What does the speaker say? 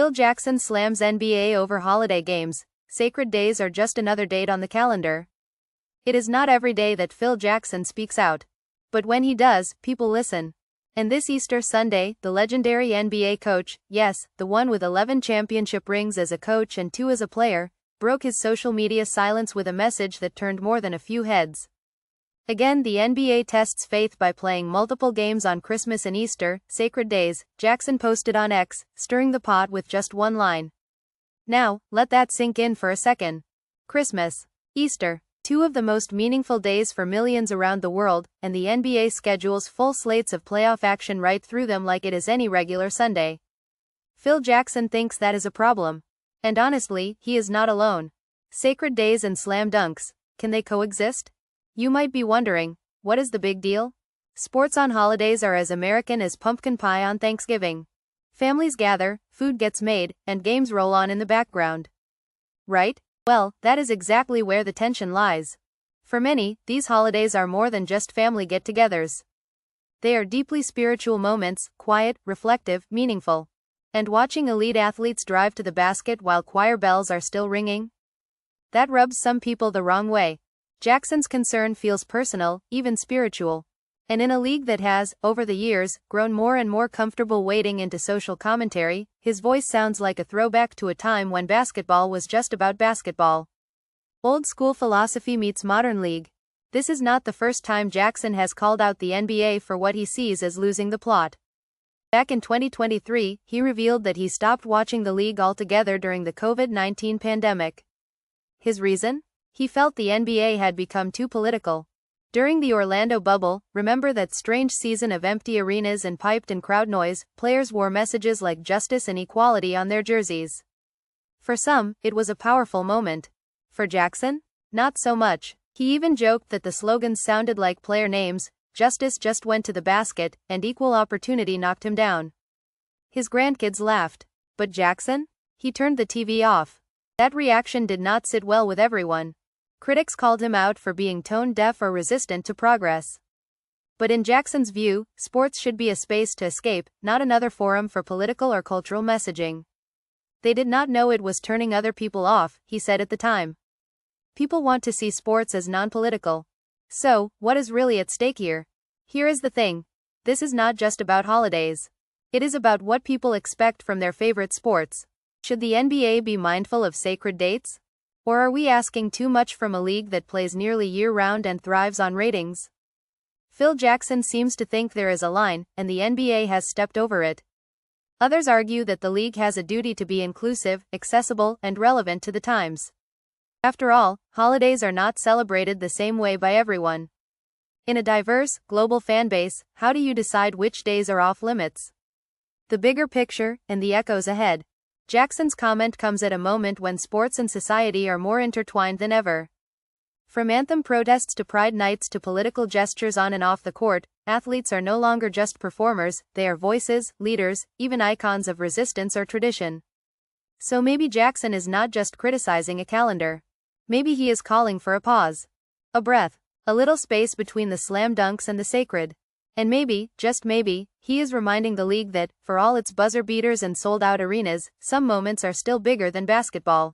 Phil Jackson slams NBA over holiday games. Sacred days are just another date on the calendar. It is not every day that Phil Jackson speaks out. But when he does, people listen. And this Easter Sunday, the legendary NBA coach, yes, the one with 11 championship rings as a coach and 2 as a player, broke his social media silence with a message that turned more than a few heads. Again, the NBA tests faith by playing multiple games on Christmas and Easter, sacred days, Jackson posted on X, stirring the pot with just one line. Now, let that sink in for a second. Christmas, Easter, 2 of the most meaningful days for millions around the world, and the NBA schedules full slates of playoff action right through them like it is any regular Sunday. Phil Jackson thinks that is a problem. And honestly, he is not alone. Sacred days and slam dunks, can they coexist? You might be wondering, what is the big deal? Sports on holidays are as American as pumpkin pie on Thanksgiving. Families gather, food gets made, and games roll on in the background. Right? Well, that is exactly where the tension lies. For many, these holidays are more than just family get-togethers. They are deeply spiritual moments, quiet, reflective, meaningful. And watching elite athletes drive to the basket while choir bells are still ringing? That rubs some people the wrong way. Jackson's concern feels personal, even spiritual. And in a league that has, over the years, grown more and more comfortable wading into social commentary, his voice sounds like a throwback to a time when basketball was just about basketball. Old school philosophy meets modern league. This is not the first time Jackson has called out the NBA for what he sees as losing the plot. Back in 2023, he revealed that he stopped watching the league altogether during the COVID-19 pandemic. His reason? He felt the NBA had become too political. During the Orlando bubble, remember that strange season of empty arenas and piped-in crowd noise, players wore messages like justice and equality on their jerseys. For some, it was a powerful moment. For Jackson? Not so much. He even joked that the slogans sounded like player names, justice just went to the basket, and equal opportunity knocked him down. His grandkids laughed. But Jackson? He turned the TV off. That reaction did not sit well with everyone. Critics called him out for being tone-deaf or resistant to progress. But in Jackson's view, sports should be a space to escape, not another forum for political or cultural messaging. They did not know it was turning other people off, he said at the time. People want to see sports as non-political. So, what is really at stake here? Here is the thing. This is not just about holidays. It is about what people expect from their favorite sports. Should the NBA be mindful of sacred dates? Or are we asking too much from a league that plays nearly year-round and thrives on ratings? Phil Jackson seems to think there is a line, and the NBA has stepped over it. Others argue that the league has a duty to be inclusive, accessible, and relevant to the times. After all, holidays are not celebrated the same way by everyone. In a diverse, global fanbase, how do you decide which days are off-limits? The bigger picture, and the echoes ahead. Jackson's comment comes at a moment when sports and society are more intertwined than ever. From anthem protests to pride nights to political gestures on and off the court, athletes are no longer just performers, they are voices, leaders, even icons of resistance or tradition. So maybe Jackson is not just criticizing a calendar. Maybe he is calling for a pause. A breath. A little space between the slam dunks and the sacred. And maybe, just maybe, he is reminding the league that, for all its buzzer beaters and sold-out arenas, some moments are still bigger than basketball.